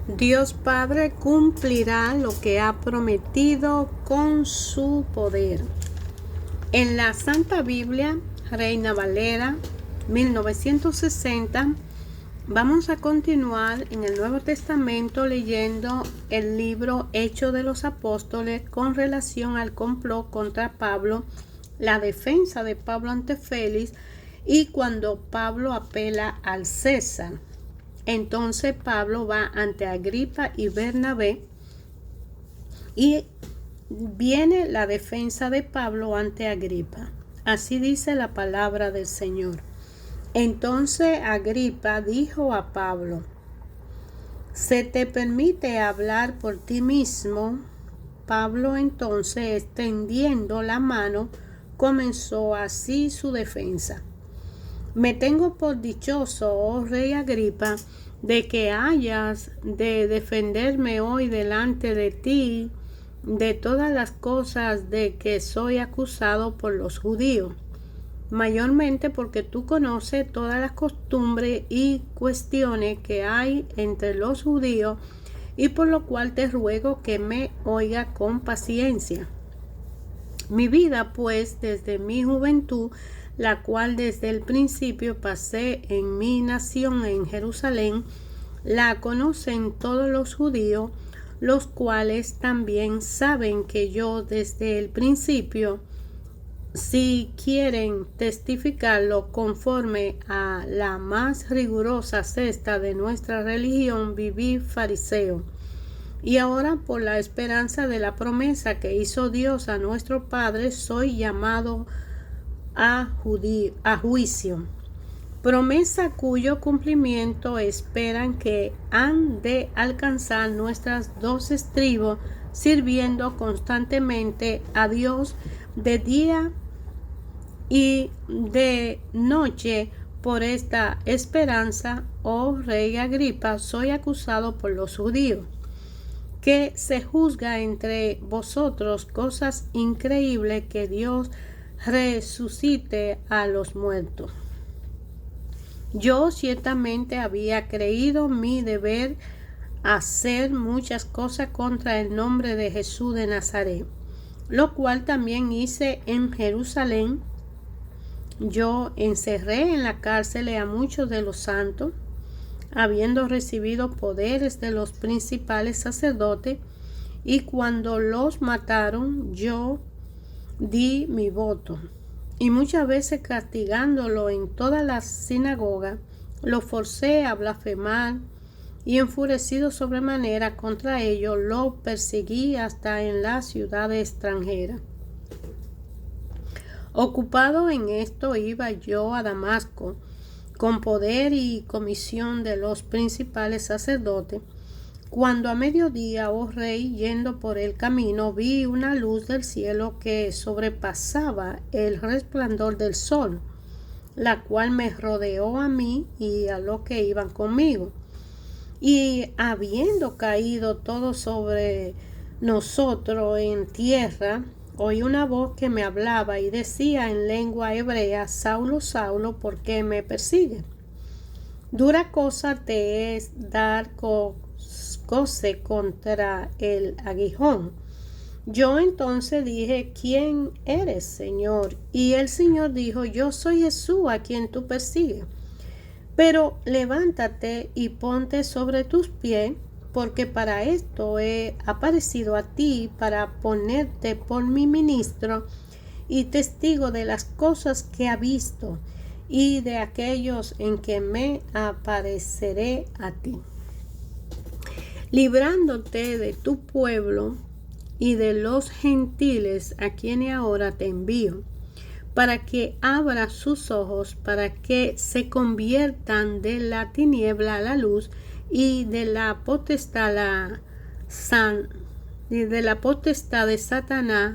Dios Padre cumplirá lo que ha prometido con su poder. En la Santa Biblia, Reina Valera, 1960, vamos a continuar en el Nuevo Testamento leyendo el libro Hechos de los Apóstoles con relación al complot contra Pablo, la defensa de Pablo ante Félix y cuando Pablo apela al César. Entonces Pablo va ante Agripa y Bernabé y viene la defensa de Pablo ante Agripa. Así dice la palabra del Señor. Entonces Agripa dijo a Pablo: ¿se te permite hablar por ti mismo? Pablo entonces, extendiendo la mano, comenzó así su defensa. Me tengo por dichoso, oh rey Agripa, de que hayas de defenderme hoy delante de ti de todas las cosas de que soy acusado por los judíos, mayormente porque tú conoces todas las costumbres y cuestiones que hay entre los judíos, y por lo cual te ruego que me oiga con paciencia. Mi vida, pues, desde mi juventud, la cual desde el principio pasé en mi nación en Jerusalén, la conocen todos los judíos, los cuales también saben que yo desde el principio, si quieren testificarlo conforme a la más rigurosa cesta de nuestra religión, viví fariseo. Y ahora, por la esperanza de la promesa que hizo Dios a nuestro Padre, soy llamado a juicio. Promesa cuyo cumplimiento esperan que han de alcanzar nuestras dos estribos, sirviendo constantemente a Dios de día y de noche. Por esta esperanza, oh rey Agripa, soy acusado por los judíos, que se juzga entre vosotros cosas increíbles, que Dios resucite a los muertos. Yo ciertamente había creído mi deber hacer muchas cosas contra el nombre de Jesús de Nazaret, lo cual también hice en Jerusalén. Yo encerré en la cárcel a muchos de los santos, habiendo recibido poderes de los principales sacerdotes, y cuando los mataron, yo di mi voto. Y muchas veces, castigándolo en todas las sinagogas, lo forcé a blasfemar, y enfurecido sobremanera contra ellos, lo perseguí hasta en la ciudad extranjera. Ocupado en esto, iba yo a Damasco, con poder y comisión de los principales sacerdotes, cuando a mediodía, oh rey, yendo por el camino, vi una luz del cielo que sobrepasaba el resplandor del sol, la cual me rodeó a mí y a los que iban conmigo. Y habiendo caído todo sobre nosotros en tierra, oí una voz que me hablaba y decía en lengua hebrea: Saulo, Saulo, ¿por qué me persigues? Dura cosa te es dar coce contra el aguijón. Yo entonces dije: ¿quién eres, Señor? Y el Señor dijo: yo soy Jesús, a quien tú persigues. Pero levántate y ponte sobre tus pies, porque para esto he aparecido a ti, para ponerte por mi ministro y testigo de las cosas que ha visto y de aquellos en que me apareceré a ti, librándote de tu pueblo y de los gentiles, a quienes ahora te envío, para que abra sus ojos, para que se conviertan de la tiniebla a la luz, y de la potestad de Satanás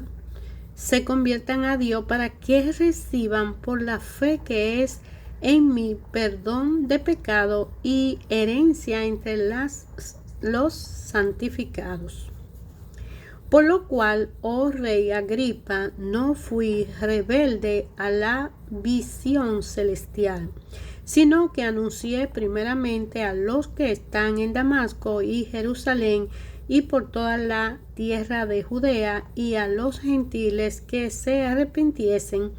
se conviertan a Dios, para que reciban por la fe que es en mí perdón de pecado y herencia entre los santificados. Por lo cual, oh rey Agripa, no fui rebelde a la visión celestial, sino que anuncié primeramente a los que están en Damasco y Jerusalén y por toda la tierra de Judea, y a los gentiles que se arrepintiesen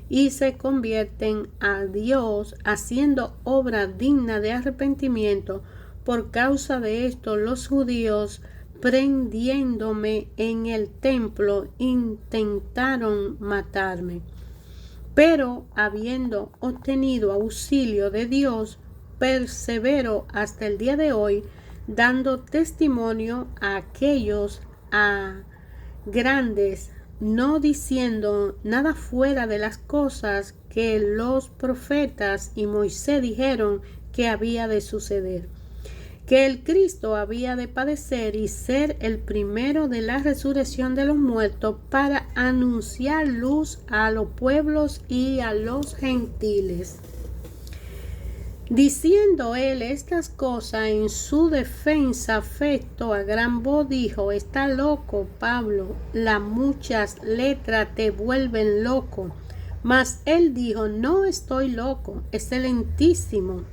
y se convierten a Dios, haciendo obra digna de arrepentimiento. Por causa de esto, los judíos, prendiéndome en el templo, intentaron matarme. Pero habiendo obtenido auxilio de Dios, persevero hasta el día de hoy, dando testimonio a aquellos grandes, no diciendo nada fuera de las cosas que los profetas y Moisés dijeron que había de suceder, que el Cristo había de padecer y ser el primero de la resurrección de los muertos, para anunciar luz a los pueblos y a los gentiles. Diciendo él estas cosas en su defensa, Festo a gran voz dijo: está loco, Pablo, las muchas letras te vuelven loco. Mas él dijo: no estoy loco, excelentísimo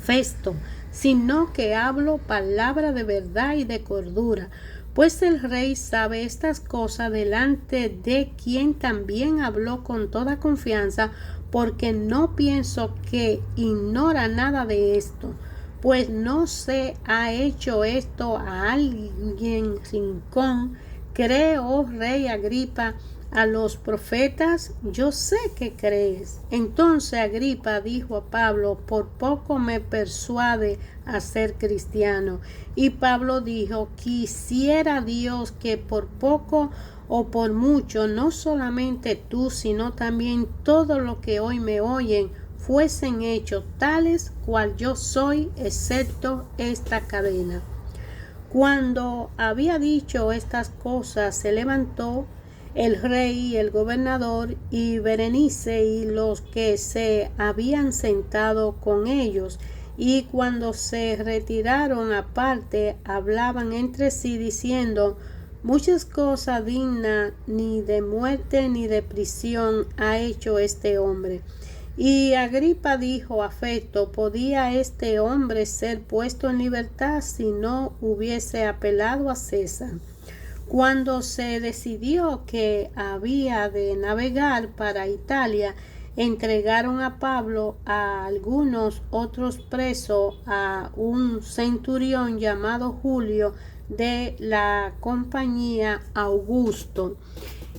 Festo, sino que hablo palabra de verdad y de cordura, pues el rey sabe estas cosas, delante de quien también habló con toda confianza, porque no pienso que ignora nada de esto, pues no se ha hecho esto a alguien rincón. ¿Cree, oh rey Agripa, a los profetas? Yo sé que crees. Entonces Agripa dijo a Pablo: por poco me persuade a ser cristiano. Y Pablo dijo: quisiera Dios que por poco o por mucho, no solamente tú, sino también todos los que hoy me oyen, fuesen hechos tales cual yo soy, excepto esta cadena. Cuando había dicho estas cosas, se levantó el rey y el gobernador y Berenice y los que se habían sentado con ellos, y cuando se retiraron aparte, hablaban entre sí diciendo: muchas cosas dignas ni de muerte ni de prisión ha hecho este hombre. Y Agripa dijo a Festo: ¿podía este hombre ser puesto en libertad si no hubiese apelado a César? Cuando se decidió que había de navegar para Italia, entregaron a Pablo a algunos otros presos, a un centurión llamado Julio de la compañía Augusto,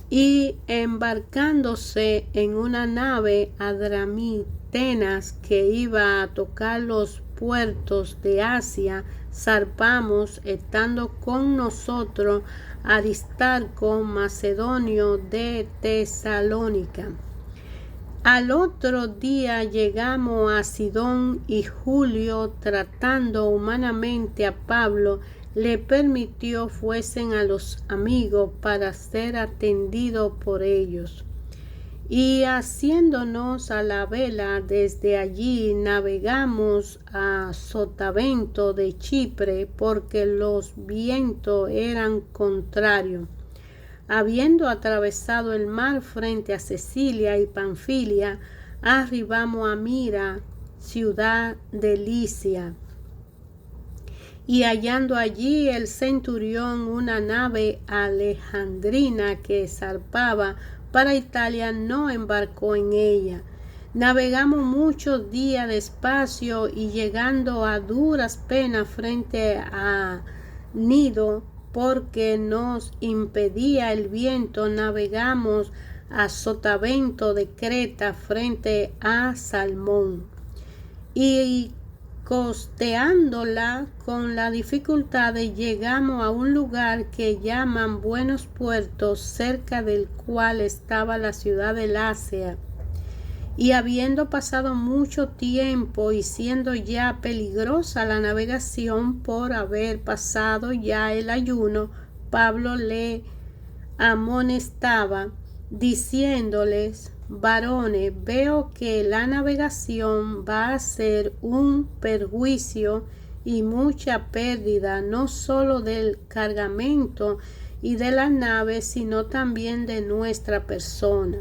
y embarcándose en una nave adramitenas que iba a tocar los puertos de Asia, zarpamos, estando con nosotros Aristarco, macedonio de Tesalónica. Al otro día llegamos a Sidón, y Julio, tratando humanamente a Pablo, le permitió fuesen a los amigos para ser atendido por ellos. Y haciéndonos a la vela, desde allí navegamos a Sotavento de Chipre, porque los vientos eran contrarios. Habiendo atravesado el mar frente a Cecilia y Panfilia, arribamos a Mira, ciudad de Licia. Y hallando allí el centurión una nave alejandrina que zarpaba para Italia, no embarcó en ella. Navegamos muchos días despacio, y llegando a duras penas frente a Nido, porque nos impedía el viento, navegamos a Sotavento de Creta frente a Salmón. Y costeándola con la dificultad, llegamos a un lugar que llaman Buenos Puertos, cerca del cual estaba la ciudad de Lasea. Y habiendo pasado mucho tiempo y siendo ya peligrosa la navegación por haber pasado ya el ayuno, Pablo le amonestaba, diciéndoles: varones, veo que la navegación va a ser un perjuicio y mucha pérdida, no solo del cargamento y de la nave, sino también de nuestra persona.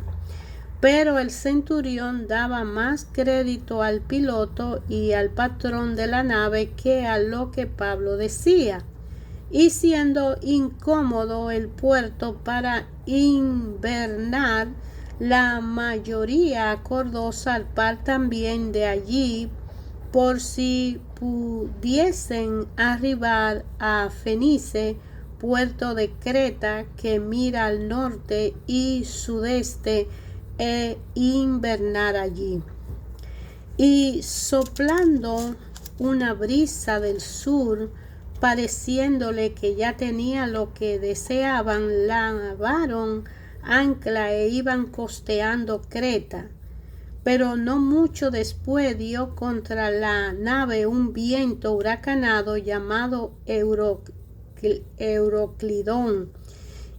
Pero el centurión daba más crédito al piloto y al patrón de la nave que a lo que Pablo decía. Y siendo incómodo el puerto para invernar, la mayoría acordó zarpar también de allí por si pudiesen arribar a Fenice, puerto de Creta que mira al norte y sudeste, e invernar allí. Y soplando una brisa del sur, pareciéndole que ya tenía lo que deseaban, lavaron ancla e iban costeando Creta. Pero no mucho después dio contra la nave un viento huracanado llamado Euroclidón,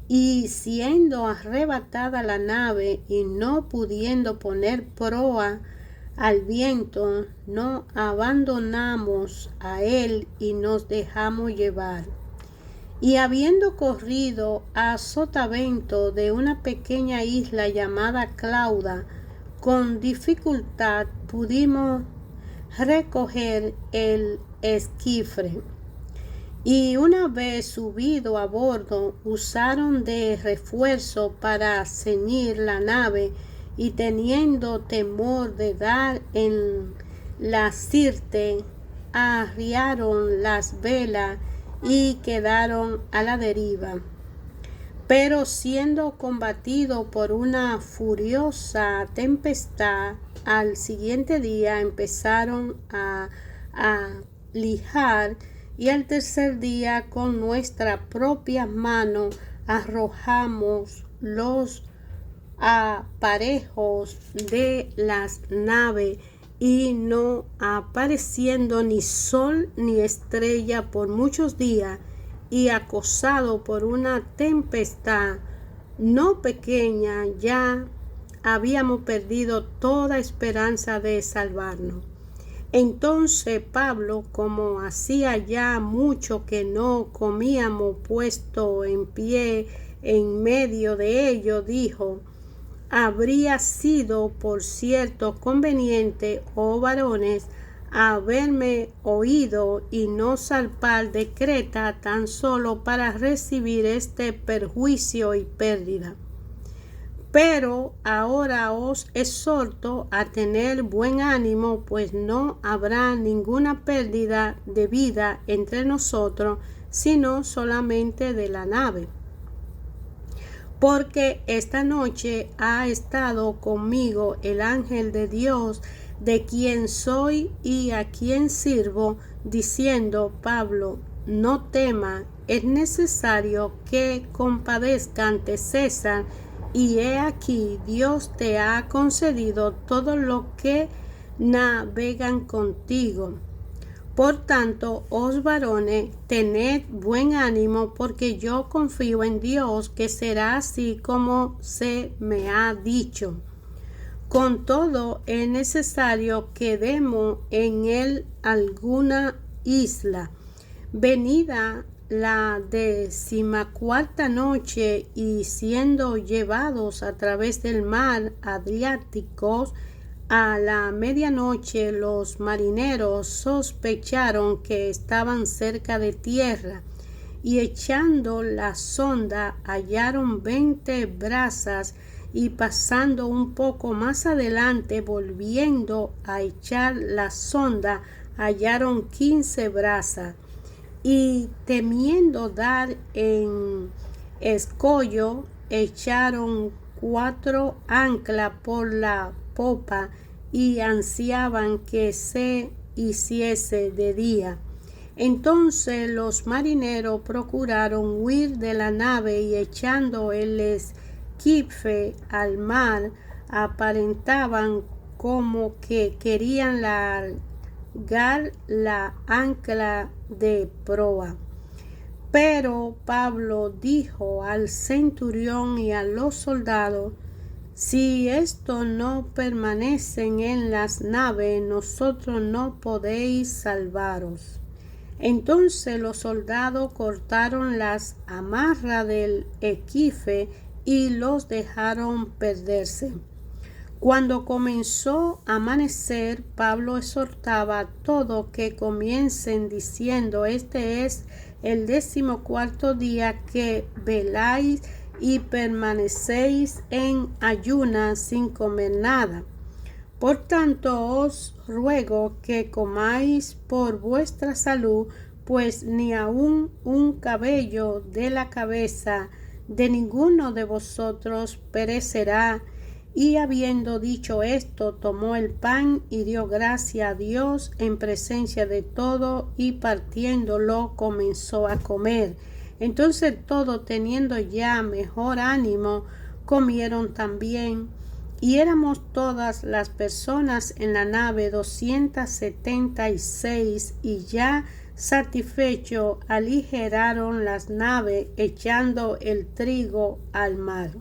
y siendo arrebatada la nave y no pudiendo poner proa al viento, no abandonamos a él y nos dejamos llevar. Y habiendo corrido a sotavento de una pequeña isla llamada Clauda, con dificultad pudimos recoger el esquifre. Y una vez subido a bordo, usaron de refuerzo para ceñir la nave, y teniendo temor de dar en la sirte, arriaron las velas y quedaron a la deriva. Pero siendo combatido por una furiosa tempestad, al siguiente día empezaron a lijar, y al tercer día con nuestra propia mano arrojamos los aparejos de las naves, y no apareciendo ni sol ni estrella por muchos días, y acosado por una tempestad no pequeña, ya habíamos perdido toda esperanza de salvarnos. Entonces Pablo, como hacía ya mucho que no comíamos, puesto en pie en medio de ellos, dijo: habría sido por cierto conveniente, oh varones, haberme oído y no zarpar de Creta tan solo para recibir este perjuicio y pérdida. Pero ahora os exhorto a tener buen ánimo, pues no habrá ninguna pérdida de vida entre nosotros, sino solamente de la nave. Porque esta noche ha estado conmigo el ángel de Dios, de quien soy y a quien sirvo, diciendo: Pablo, no temas, es necesario que compadezca ante César, y he aquí Dios te ha concedido todo lo que navegan contigo. Por tanto, os varones, tened buen ánimo, porque yo confío en Dios que será así como se me ha dicho. Con todo, es necesario que demos en él alguna isla. Venida la 14ª noche, y siendo llevados a través del mar Adriático, a la medianoche los marineros sospecharon que estaban cerca de tierra, y echando la sonda hallaron 20 brazas, y pasando un poco más adelante, volviendo a echar la sonda, hallaron 15 brazas. Y temiendo dar en escollo, echaron 4 anclas por la popa, y ansiaban que se hiciese de día. Entonces los marineros procuraron huir de la nave, y echando el esquife al mar, aparentaban como que querían largar la ancla de proa. Pero Pablo dijo al centurión y a los soldados: si estos no permanecen en las naves, nosotros no podéis salvaros. Entonces los soldados cortaron las amarras del esquife y los dejaron perderse. Cuando comenzó a amanecer, Pablo exhortaba a todos que comiencen diciendo: este es el 14º día que veláis y permanecéis en ayunas sin comer nada. Por tanto os ruego que comáis por vuestra salud, pues ni aun un cabello de la cabeza de ninguno de vosotros perecerá. Y habiendo dicho esto, tomó el pan y dio gracia a Dios en presencia de todo, y partiéndolo comenzó a comer. Entonces todos, teniendo ya mejor ánimo, comieron también. Y éramos todas las personas en la nave 276, y ya satisfecho aligeraron las naves, echando el trigo al mar.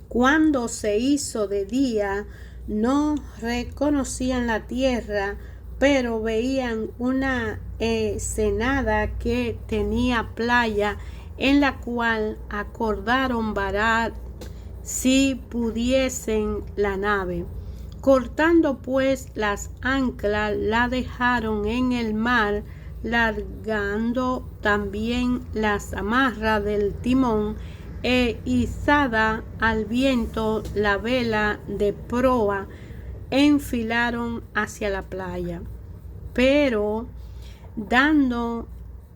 Cuando se hizo de día, no reconocían la tierra, pero veían una ensenada que tenía playa, en la cual acordaron varar si pudiesen la nave. Cortando pues las anclas, la dejaron en el mar, largando también las amarras del timón, e izada al viento la vela de proa, enfilaron hacia la playa. Pero dando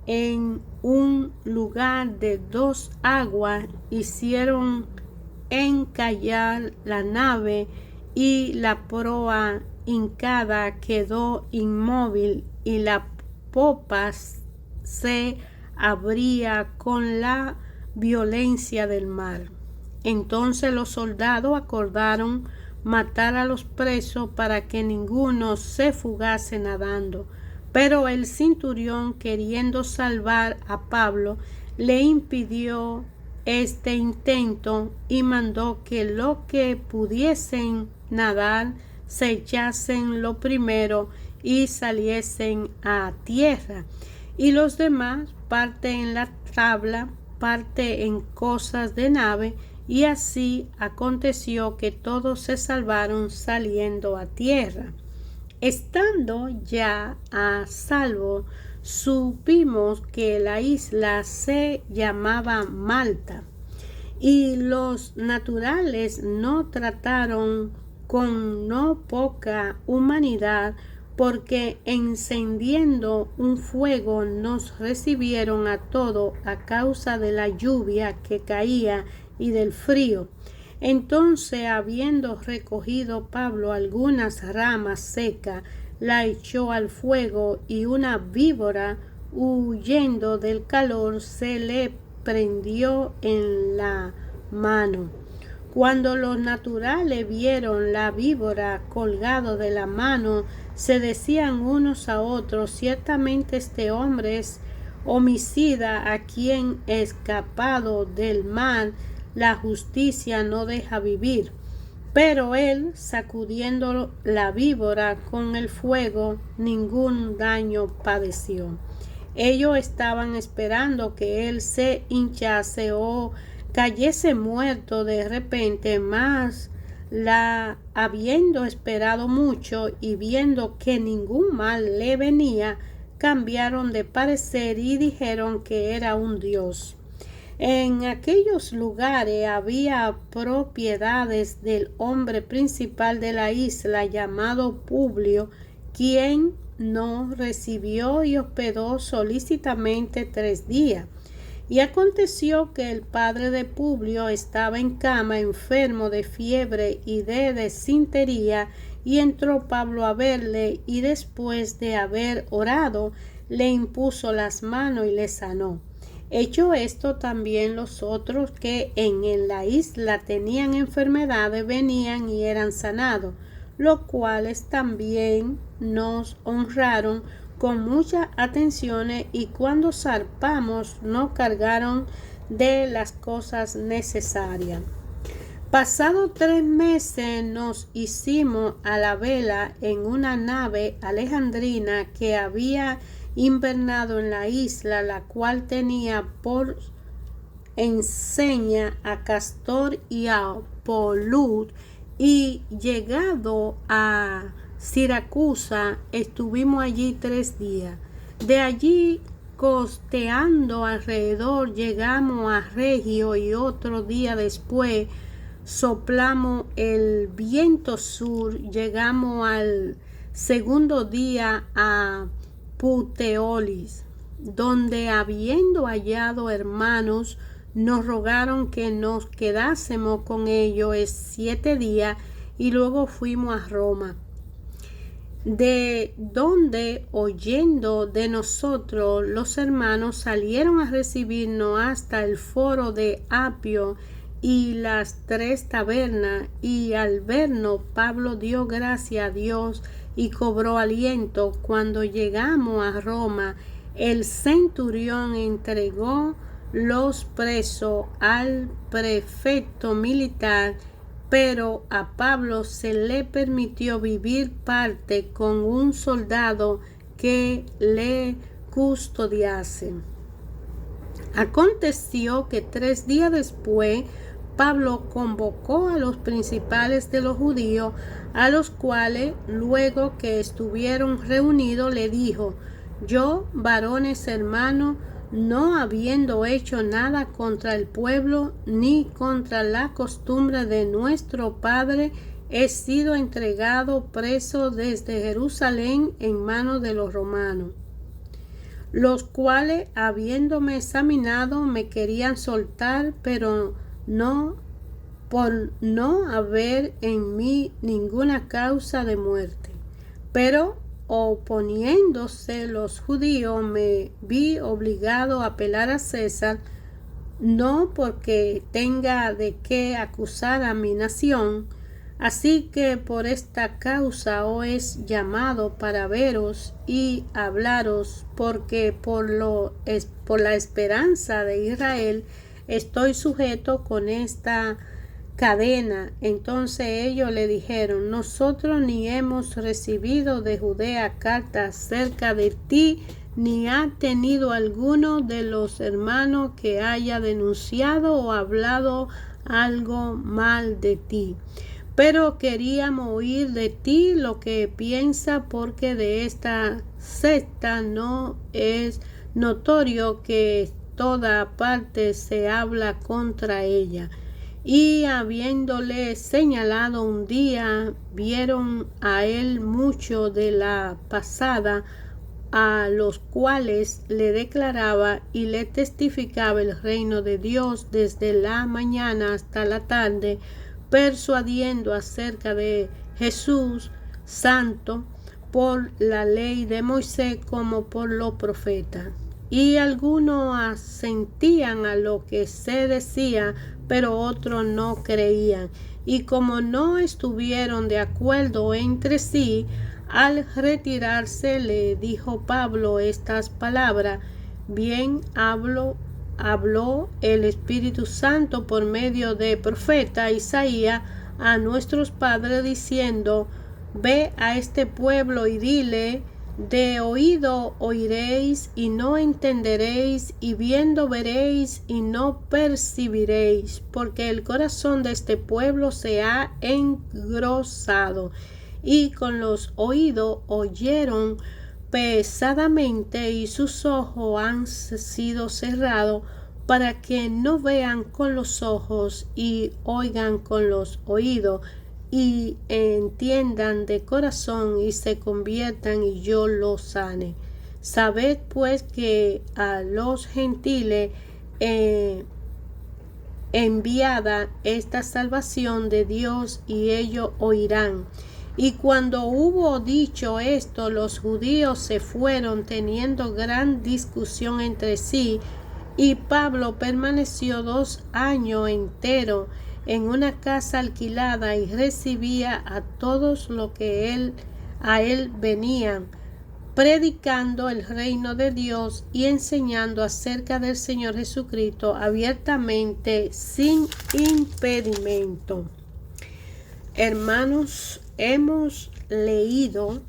en un lugar de 2 aguas, hicieron encallar la nave, y la proa hincada quedó inmóvil, y la popa se abría con la violencia del mar. Entonces los soldados acordaron matar a los presos para que ninguno se fugase nadando. Pero el centurión, queriendo salvar a Pablo, le impidió este intento, y mandó que los que pudiesen nadar se echasen lo primero y saliesen a tierra, y los demás parte en la tabla, parte en cosas de nave. Y así aconteció que todos se salvaron saliendo a tierra. Estando ya a salvo, supimos que la isla se llamaba Malta, y los naturales nos trataron con no poca humanidad, porque encendiendo un fuego nos recibieron a todos a causa de la lluvia que caía y del frío. Entonces, habiendo recogido Pablo algunas ramas secas, la echó al fuego, y una víbora, huyendo del calor, se le prendió en la mano. Cuando los naturales vieron la víbora colgado de la mano, se decían unos a otros: ciertamente este hombre es homicida, a quien, escapado del mal, la justicia no deja vivir. Pero él, sacudiendo la víbora con el fuego, ningún daño padeció. Ellos estaban esperando que él se hinchase o cayese muerto de repente, mas habiendo esperado mucho y viendo que ningún mal le venía, cambiaron de parecer y dijeron que era un dios. En aquellos lugares había propiedades del hombre principal de la isla, llamado Publio, quien nos recibió y hospedó solícitamente 3 días. Y aconteció que el padre de Publio estaba en cama, enfermo de fiebre y de desintería, y entró Pablo a verle, y después de haber orado, le impuso las manos y le sanó. Hecho esto, también los otros que en la isla tenían enfermedades venían y eran sanados, los cuales también nos honraron con muchas atenciones, y cuando zarpamos nos cargaron de las cosas necesarias. Pasados 3 meses nos hicimos a la vela en una nave alejandrina que había invernado en la isla, la cual tenía por enseña a Castor y a Polud, Y llegado a Siracusa, estuvimos allí 3 días. De allí, costeando alrededor, llegamos a Regio, y otro día después soplamos el viento sur, llegamos al segundo día a Puteolis, donde, habiendo hallado hermanos, nos rogaron que nos quedásemos con ellos 7 días, y luego fuimos a Roma, de donde, oyendo de nosotros, los hermanos salieron a recibirnos hasta el foro de Apio y las 3 tabernas, y al vernos Pablo dio gracias a Dios y cobró aliento. Cuando llegamos a Roma, el centurión entregó los presos al prefecto militar, pero a Pablo se le permitió vivir parte con un soldado que le custodiase. Aconteció que 3 días después Pablo convocó a los principales de los judíos, a los cuales, luego que estuvieron reunidos, le dijo: yo, varones hermanos, no habiendo hecho nada contra el pueblo ni contra la costumbre de nuestro padre, he sido entregado preso desde Jerusalén en manos de los romanos, los cuales, habiéndome examinado, me querían soltar, pero no, por no haber en mí ninguna causa de muerte. Pero oponiéndose los judíos, me vi obligado a apelar a César, no porque tenga de qué acusar a mi nación. Así que por esta causa os he llamado para veros y hablaros, porque por la esperanza de Israel estoy sujeto con esta cadena. Entonces ellos le dijeron: nosotros ni hemos recibido de Judea carta acerca de ti, ni ha tenido alguno de los hermanos que haya denunciado o hablado algo mal de ti. Pero queríamos oír de ti lo que piensa, porque de esta secta no es notorio que toda parte se habla contra ella. Y habiéndole señalado un día, vieron a él mucho de la pasada, a los cuales le declaraba y le testificaba el reino de Dios desde la mañana hasta la tarde, persuadiendo acerca de Jesús santo por la ley de Moisés como por los profetas. Y algunos asentían a lo que se decía, pero otros no creían. Y como no estuvieron de acuerdo entre sí, al retirarse le dijo Pablo estas palabras: bien habló el Espíritu Santo por medio de profeta Isaías a nuestros padres, diciendo: ve a este pueblo y dile, de oído oiréis y no entenderéis, y viendo veréis y no percibiréis, porque el corazón de este pueblo se ha engrosado, y con los oídos oyeron pesadamente, y sus ojos han sido cerrados, para que no vean con los ojos y oigan con los oídos, y entiendan de corazón y se conviertan, y yo los sane. Sabed pues que a los gentiles enviada esta salvación de Dios, y ellos oirán. Y cuando hubo dicho esto, los judíos se fueron, teniendo gran discusión entre sí, y Pablo permaneció 2 años enteros en una casa alquilada, y recibía a todos los que a él venían, predicando el reino de Dios y enseñando acerca del Señor Jesucristo abiertamente, sin impedimento. Hermanos, hemos leído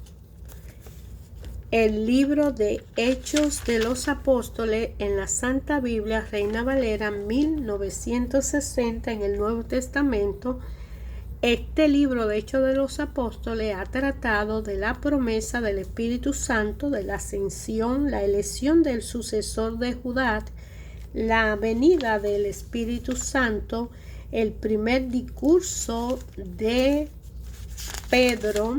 el libro de Hechos de los Apóstoles en la Santa Biblia Reina Valera 1960 en el Nuevo Testamento, Este libro de Hechos de los Apóstoles ha tratado de la promesa del Espíritu Santo, de la ascensión, la elección del sucesor de Judá, la venida del Espíritu Santo, el primer discurso de Pedro,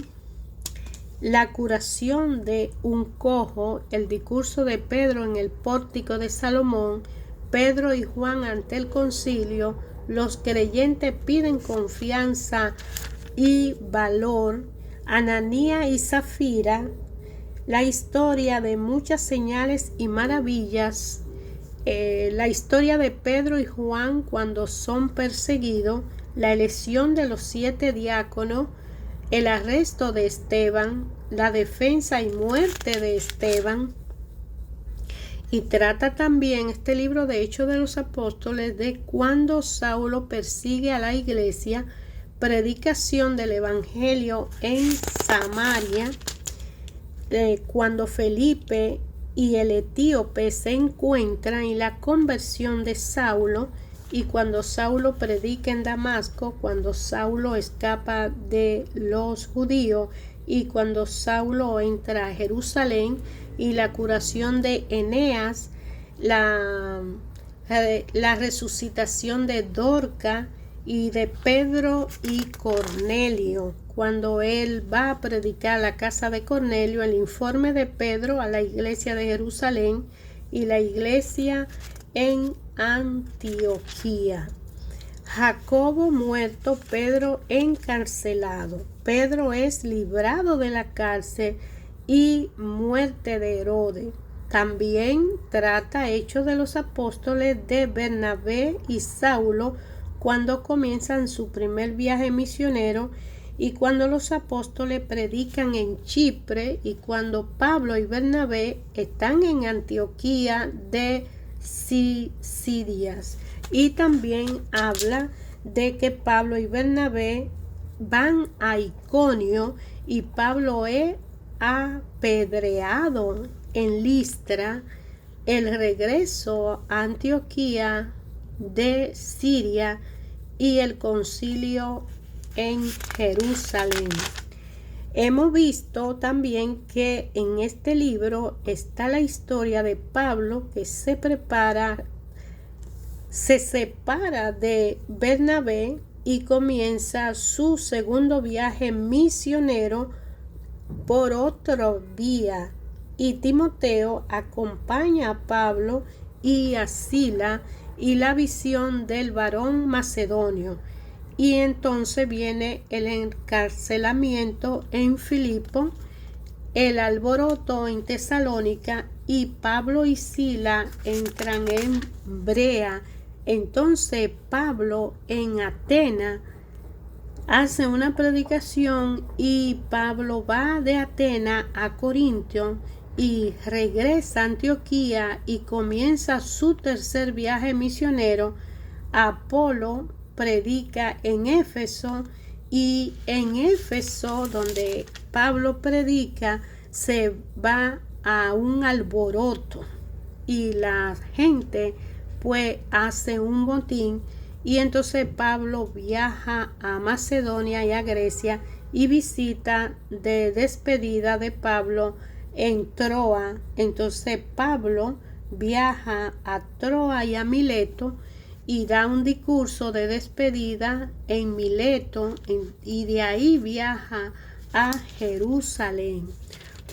la curación de un cojo, el discurso de Pedro en el pórtico de Salomón, Pedro y Juan ante el concilio. Los creyentes piden confianza y valor. Ananías y Zafira, la historia de muchas señales y maravillas, la historia de Pedro y Juan cuando son perseguidos, la elección de los 7 diáconos, el arresto de Esteban, la defensa y muerte de Esteban. Y trata también este libro de Hechos de los Apóstoles de cuando Saulo persigue a la iglesia, predicación del evangelio en Samaria, cuando Felipe y el etíope se encuentran y la conversión de Saulo, y cuando Saulo predica en Damasco, cuando Saulo escapa de los judíos y cuando Saulo entra a Jerusalén, y la curación de Eneas, la resucitación de Dorca y de Pedro y Cornelio, cuando él va a predicar a la casa de Cornelio, el informe de Pedro a la iglesia de Jerusalén y la iglesia en Antioquía. Jacobo muerto, Pedro encarcelado. Pedro es librado de la cárcel y muerte de Herodes. También trata Hechos de los Apóstoles de Bernabé y Saulo cuando comienzan su primer viaje misionero y cuando los apóstoles predican en Chipre y cuando Pablo y Bernabé están en Antioquía de Siria. Y también habla de que Pablo y Bernabé van a Iconio y Pablo es apedreado en Listra, el regreso a Antioquía de Siria y el concilio en Jerusalén. Hemos visto también que en este libro está la historia de Pablo que se separa de Bernabé y comienza su segundo viaje misionero por otro vía, y Timoteo acompaña a Pablo y a Sila y la visión del varón macedonio, y entonces viene el encarcelamiento en Filipo, el alboroto en Tesalónica y Pablo y Sila entran en Brea. Entonces Pablo en Atenas hace una predicación y Pablo va de Atenas a Corintio y regresa a Antioquía y comienza su tercer viaje misionero. Apolo predica en Éfeso y en Éfeso, donde Pablo predica, se va a un alboroto y la gente pues hace un botín. Y entonces Pablo viaja a Macedonia y a Grecia y visita de despedida de Pablo en Troa. Entonces Pablo viaja a Troa y a Mileto y da un discurso de despedida en Mileto y de ahí viaja a Jerusalén.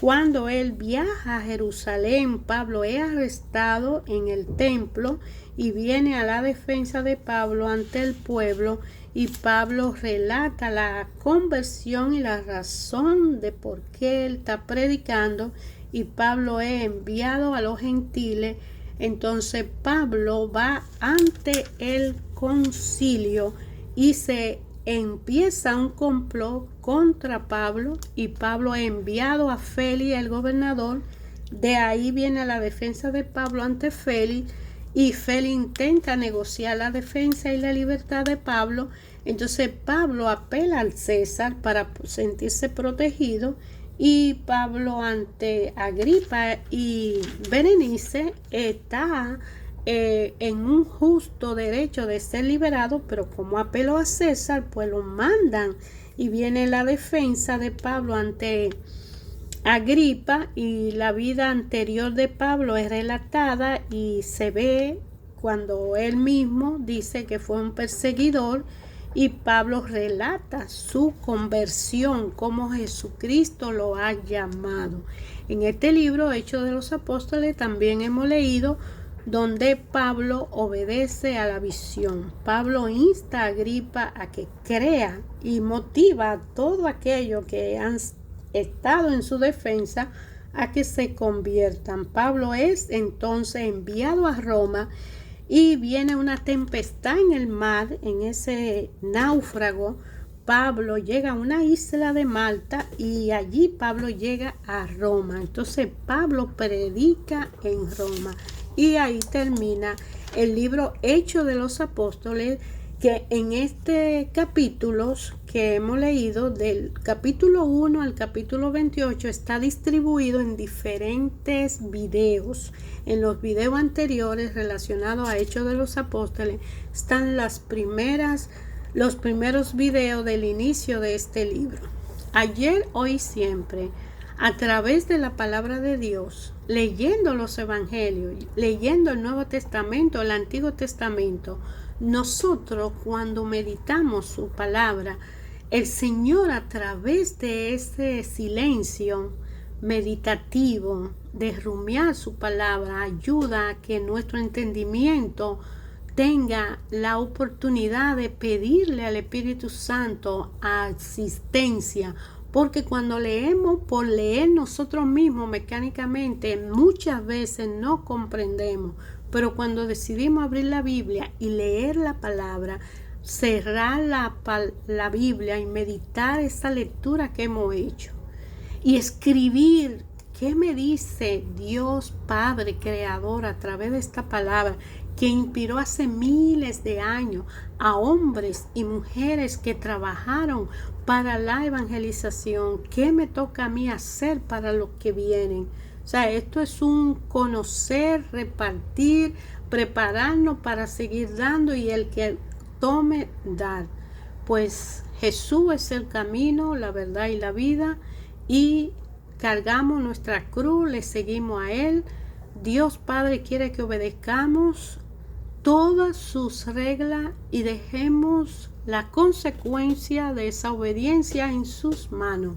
Cuando él viaja a Jerusalén, Pablo es arrestado en el templo y viene a la defensa de Pablo ante el pueblo, y Pablo relata la conversión y la razón de por qué él está predicando, y Pablo es enviado a los gentiles. Entonces Pablo va ante el concilio y se empieza un complot contra Pablo, y Pablo es enviado a Félix, el gobernador. De ahí viene la defensa de Pablo ante Félix, y Félix intenta negociar la defensa y la libertad de Pablo. Entonces Pablo apela al César para sentirse protegido, y Pablo ante Agripa y Berenice está en un justo derecho de ser liberado, pero como apeló a César, pues lo mandan y viene la defensa de Pablo ante Agripa, y la vida anterior de Pablo es relatada y se ve cuando él mismo dice que fue un perseguidor, y Pablo relata su conversión, como Jesucristo lo ha llamado. En este libro, Hechos de los Apóstoles, también hemos leído donde Pablo obedece a la visión. Pablo insta a Agripa a que crea y motiva a todo aquello que han estado en su defensa a que se conviertan. Pablo es entonces enviado a Roma y viene una tempestad en el mar. En ese náufrago, Pablo llega a una isla de Malta y allí Pablo llega a Roma. Entonces Pablo predica en Roma y ahí termina el libro Hechos de los Apóstoles, que en este capítulo que hemos leído, del capítulo 1 al capítulo 28, está distribuido en diferentes videos. En los videos anteriores relacionados a Hechos de los Apóstoles están los primeros videos del inicio de este libro. Ayer, hoy, siempre, a través de la palabra de Dios, leyendo los evangelios, leyendo el Nuevo Testamento, el Antiguo Testamento, nosotros cuando meditamos su palabra, el Señor a través de ese silencio meditativo, de rumiar su palabra, ayuda a que nuestro entendimiento tenga la oportunidad de pedirle al Espíritu Santo asistencia, porque cuando leemos por leer nosotros mismos mecánicamente, muchas veces no comprendemos, pero cuando decidimos abrir la Biblia y leer la palabra, cerrar la Biblia y meditar esa lectura que hemos hecho y escribir qué me dice Dios Padre Creador a través de esta palabra que inspiró hace miles de años a hombres y mujeres que trabajaron para la evangelización. ¿Qué me toca a mí hacer para los que vienen? O sea, esto es un conocer, repartir, prepararnos para seguir dando, y el que tome, dar. Pues Jesús es el camino, la verdad y la vida, y cargamos nuestra cruz, le seguimos a Él. Dios Padre quiere que obedezcamos todas sus reglas y dejemos la consecuencia de esa obediencia en sus manos.